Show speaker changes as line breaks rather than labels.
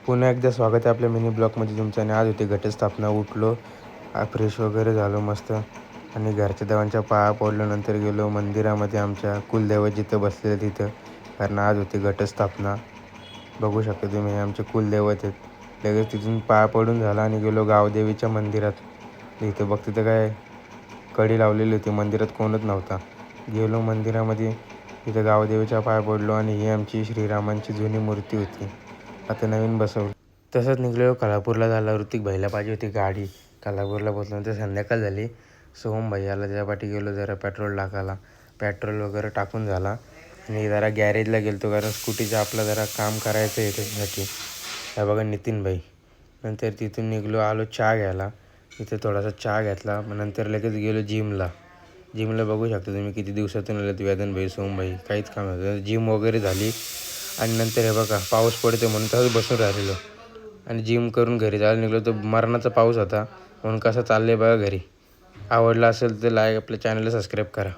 पुन्हा एकदा स्वागत आहे आपल्या मिनी ब्लॉगमध्ये तुमचं. आणि आज होती घटस्थापना. उठलो, फ्रेश वगैरे झालो मस्त आणि घरच्या देवांच्या पाया पडलो. नंतर गेलो मंदिरामध्ये आमच्या कुलदैवत जिथं बसलेलं तिथं, कारण आज होती घटस्थापना. बघू शकता तुम्ही आमचे कुलदैवत आहेत. लगेच तिथून पाया पडून झाला आणि गेलो गावदेवीच्या मंदिरात. इथं बघ तिथं काय कडी लावलेली होती, मंदिरात कोणच नव्हता. गेलो मंदिरामध्ये, तिथं गावदेवीच्या पाया पडलो आणि ही आमची श्रीरामांची जुनी मूर्ती होती, आता नवीन बसवली. तसंच निघलो कोल्हापूरला झाला. ऋतिक भाईला पाहिजे होती गाडी. कोल्हापूरला पोचल्यानंतर संध्याकाळ झाली. सोहम भैयाला त्याच्या पाठी गेलो जरा पेट्रोल टाकायला. पेट्रोल वगैरे टाकून झाला आणि जरा गॅरेजला गेलो कारण स्कूटीचं आपलं जरा काम करायचं आहे त्याच्यासाठी. हे बघा नितीन भाई. नंतर तिथून निघलो, आलो चहा घ्यायला. इथे थोडासा चहा घेतला. नंतर लगेच गेलो जिमला. बघू शकता तुम्ही किती दिवसातून आले वेदन भाई, सोहम भाई. काहीच काम नव्हतं. जिम वगैरे झाली आणि नंतर हे बघा पाऊस पडतो म्हणून तसंच बसून राहिलेलो आणि जिम करून घरी जायला निघलो. तर मरणाचा पाऊस होता म्हणून कसं चाललं आहे बघा घरी. आवडला असेल तर लाईक, आपल्या चॅनलला सबस्क्राईब करा.